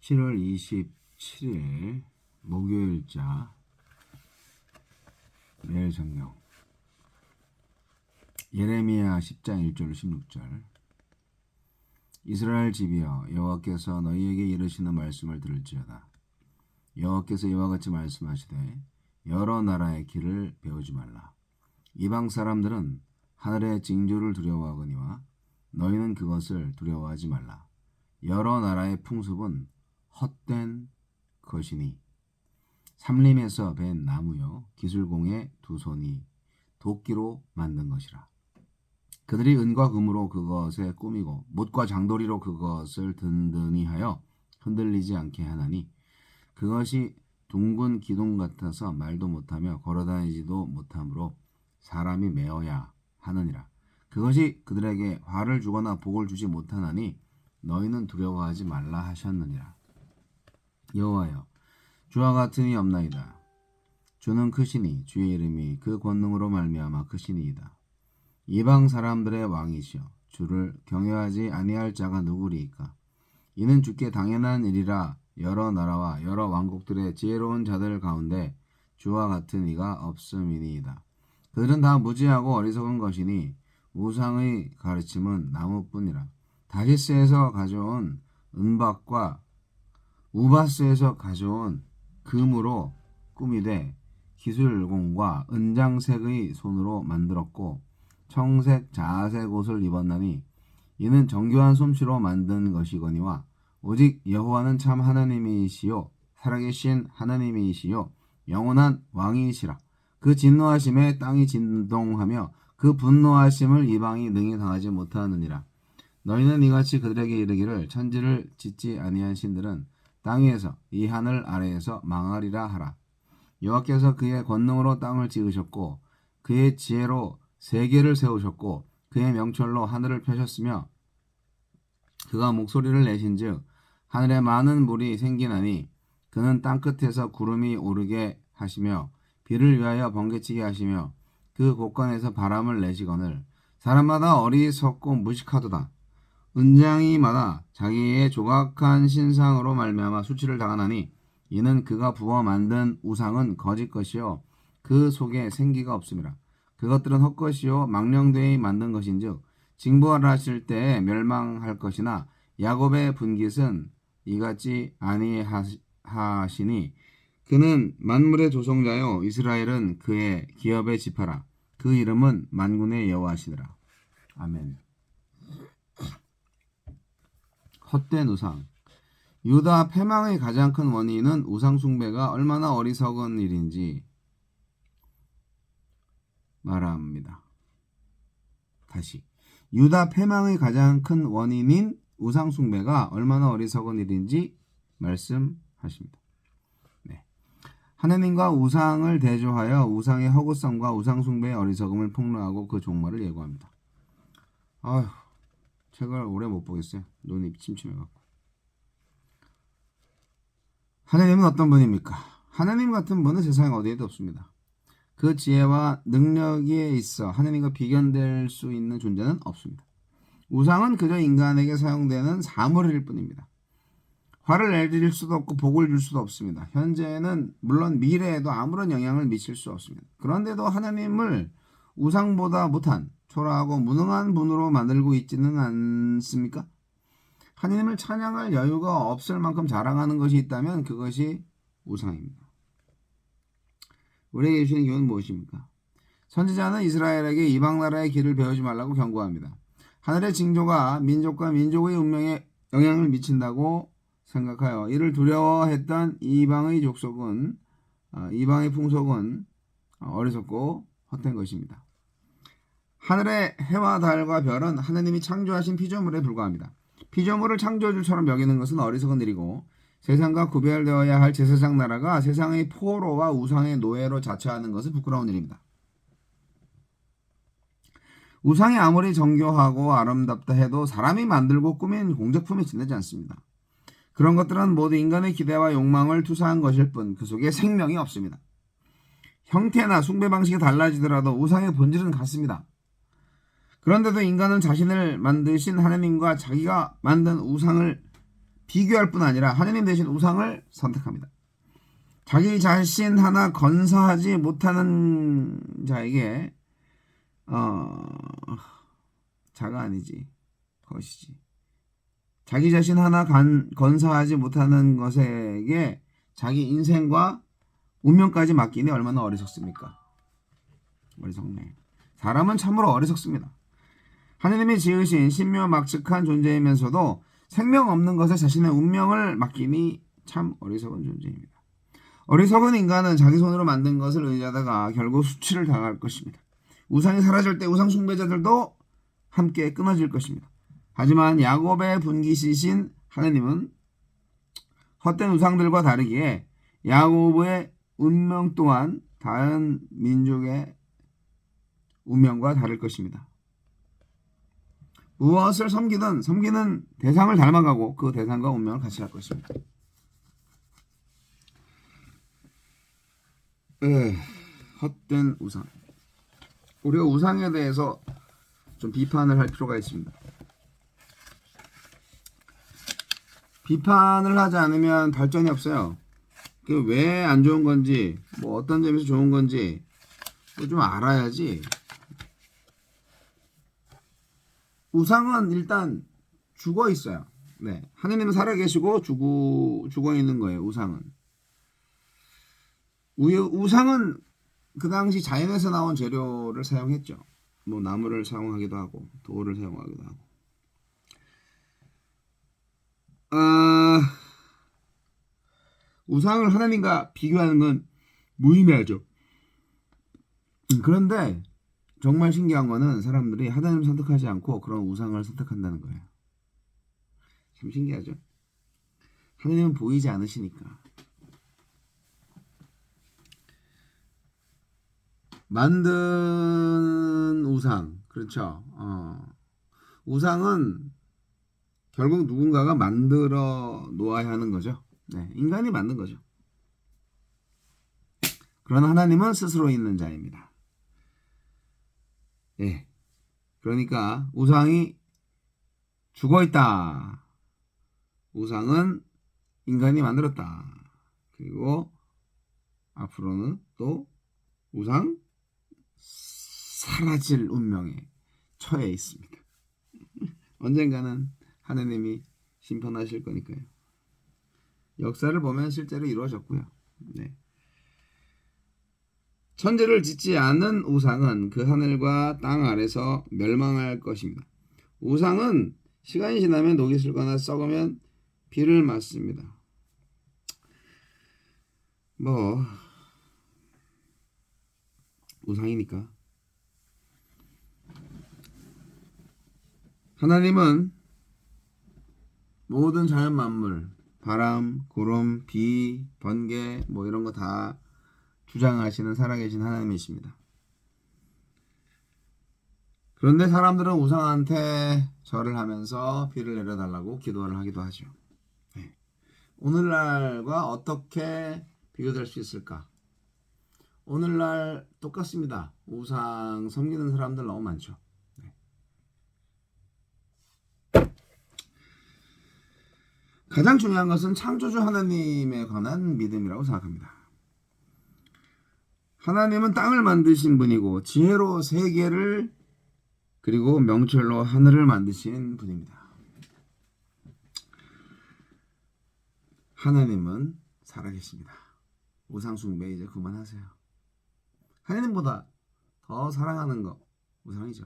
7월 27일 목요일자 매일 성경 예레미야 10장 1절 16절 이스라엘 집이여 여호와께서 너희에게 이르시는 말씀을 들을지어다. 여호와께서 이와 같이 말씀하시되 여러 나라의 길을 배우지 말라. 이방 사람들은 하늘의 징조를 두려워하거니와 너희는 그것을 두려워하지 말라. 여러 나라의 풍습은 헛된 것이니 삼림에서 벤 나무요 기술공의 두 손이 도끼로 만든 것이라. 그들이 은과 금으로 그것에 꾸미고 못과 장도리로 그것을 든든히 하여 흔들리지 않게 하나니 그것이 둥근 기둥 같아서 말도 못하며 걸어다니지도 못하므로 사람이 메어야 하느니라. 그것이 그들에게 화를 주거나 복을 주지 못하나니 너희는 두려워하지 말라 하셨느니라. 여호와여 주와 같으니 없나이다. 주는 크시니 주의 이름이 그 권능으로 말미암아 크시니이다. 이방 사람들의 왕이시여 주를 경외하지 아니할 자가 누구리이까? 이는 주께 당연한 일이라. 여러 나라와 여러 왕국들의 지혜로운 자들 가운데 주와 같은 이가 없음이니이다. 그들은 다 무지하고 어리석은 것이니 우상의 가르침은 나무뿐이라. 다시스에서 가져온 은박과 우바스에서 가져온 금으로 꾸미되 기술공과 은장색의 손으로 만들었고 청색 자색 옷을 입었나니 이는 정교한 솜씨로 만든 것이거니와 오직 여호와는 참 하나님이시요 살아계신 하나님이시요 영원한 왕이시라. 그 진노하심에 땅이 진동하며 그 분노하심을 이방이 능히 당하지 못하느니라. 너희는 이같이 그들에게 이르기를 천지를 짓지 아니한 신들은 땅 위에서 이 하늘 아래에서 망하리라 하라. 여호와께서 그의 권능으로 땅을 지으셨고 그의 지혜로 세계를 세우셨고 그의 명철로 하늘을 펴셨으며 그가 목소리를 내신즉 하늘에 많은 물이 생기나니 그는 땅끝에서 구름이 오르게 하시며 비를 위하여 번개치게 하시며 그 곳간에서 바람을 내시거늘 사람마다 어리석고 무식하도다. 은장이마다 자기의 조각한 신상으로 말미암아 수치를 당하나니 이는 그가 부어 만든 우상은 거짓 것이요 그 속에 생기가 없음이라. 그것들은 헛것이요 망령되이 만든 것인즉 징벌하실 때에 멸망할 것이나 야곱의 분깃은 이같이 아니하시니 그는 만물의 조성자요 이스라엘은 그의 기업의 지파라. 그 이름은 만군의 여호와시니라. 아멘. 헛된 우상. 유다 패망의 가장 큰 원인은 우상 숭배가 얼마나 어리석은 일인지 말합니다. 다시. 유다 패망의 가장 큰 원인인 우상 숭배가 얼마나 어리석은 일인지 말씀하십니다. 네. 하나님과 우상을 대조하여 우상의 허구성과 우상 숭배의 어리석음을 폭로하고 그 종말을 예고합니다. 아휴, 책을 오래 못 보겠어요. 눈이 침침해갖고. 하나님은 어떤 분입니까? 하나님 같은 분은 세상에 어디에도 없습니다. 그 지혜와 능력에 있어 하나님과 비견될 수 있는 존재는 없습니다. 우상은 그저 인간에게 사용되는 사물일 뿐입니다. 화를 내릴 수도 없고 복을 줄 수도 없습니다. 현재는 물론 미래에도 아무런 영향을 미칠 수 없습니다. 그런데도 하나님을 우상보다 못한 초라하고 무능한 분으로 만들고 있지는 않습니까? 하나님을 찬양할 여유가 없을 만큼 자랑하는 것이 있다면 그것이 우상입니다. 우리에게 주시는 교훈은 무엇입니까? 선지자는 이스라엘에게 이방 나라의 길을 배우지 말라고 경고합니다. 하늘의 징조가 민족과 민족의 운명에 영향을 미친다고 생각하여 이를 두려워했던 이방의 족속은 이방의 풍속은 어리석고 헛된 것입니다. 하늘의 해와 달과 별은 하나님이 창조하신 피조물에 불과합니다. 피조물을 창조주처럼 여기는 것은 어리석은 일이고 세상과 구별되어야 할 제사장 나라가 세상의 포로와 우상의 노예로 자처하는 것은 부끄러운 일입니다. 우상이 아무리 정교하고 아름답다 해도 사람이 만들고 꾸민 공작품에 지나지 않습니다. 그런 것들은 모두 인간의 기대와 욕망을 투사한 것일 뿐 그 속에 생명이 없습니다. 형태나 숭배 방식이 달라지더라도 우상의 본질은 같습니다. 그런데도 인간은 자신을 만드신 하나님과 자기가 만든 우상을 비교할 뿐 아니라 하느님 대신 우상을 선택합니다. 자기 자신 하나 건사하지 못하는 자에게 자가 아니지 것이지. 자기 자신 하나 건사하지 못하는 것에게 자기 인생과 운명까지 맡기니 얼마나 어리석습니까? 어리석네. 사람은 참으로 어리석습니다. 하느님이 지으신 신묘막측한 존재이면서도 생명 없는 것에 자신의 운명을 맡기니 참 어리석은 존재입니다. 어리석은 인간은 자기 손으로 만든 것을 의지하다가 결국 수치를 당할 것입니다. 우상이 사라질 때 우상 숭배자들도 함께 끊어질 것입니다. 하지만 야곱의 분기시신 하느님은 헛된 우상들과 다르기에 야곱의 운명 또한 다른 민족의 운명과 다를 것입니다. 무엇을 섬기든 섬기는 대상을 닮아가고 그 대상과 운명을 같이 할 것입니다. 헛된 우상. 우리가 우상에 대해서 좀 비판을 할 필요가 있습니다. 비판을 하지 않으면 발전이 없어요. 그 왜 안 좋은 건지, 뭐 어떤 점에서 좋은 건지 좀 알아야지. 우상은 일단 죽어 있어요. 네, 하느님은 살아계시고 죽어 있는 거예요. 우상은. 우상은 그 당시 자연에서 나온 재료를 사용했죠. 뭐 나무를 사용하기도 하고 돌을 사용하기도 하고. 우상을 하나님과 비교하는 건 무의미하죠. 그런데 정말 신기한 거는 사람들이 하나님 선택하지 않고 그런 우상을 선택한다는 거예요. 참 신기하죠. 하나님은 보이지 않으시니까. 만든 우상, 그렇죠. 우상은 결국 누군가가 만들어 놓아야 하는 거죠. 네, 인간이 만든 거죠. 그러나 하나님은 스스로 있는 자입니다. 예, 그러니까 우상이 죽어 있다. 우상은 인간이 만들었다. 그리고 앞으로는 또 우상 사라질 운명에 처해 있습니다. 언젠가는 하느님이 심판하실 거니까요. 역사를 보면 실제로 이루어졌고요. 네. 천지를 짓지 않은 우상은 그 하늘과 땅 아래서 멸망할 것입니다. 우상은 시간이 지나면 녹이 슬거나 썩으면 비를 맞습니다. 뭐 우상이니까. 하나님은 모든 자연 만물, 바람, 구름, 비, 번개 뭐 이런 거 다 주장하시는 살아계신 하나님이십니다. 그런데 사람들은 우상한테 절을 하면서 비를 내려달라고 기도를 하기도 하죠. 네. 오늘날과 어떻게 비교될 수 있을까? 오늘날 똑같습니다. 우상 섬기는 사람들 너무 많죠. 네. 가장 중요한 것은 창조주 하나님에 관한 믿음이라고 생각합니다. 하나님은 땅을 만드신 분이고 지혜로 세계를 그리고 명철로 하늘을 만드신 분입니다. 하나님은 살아계십니다. 우상 숭배 이제 그만하세요. 하나님보다 더 사랑하는 거 우상이죠.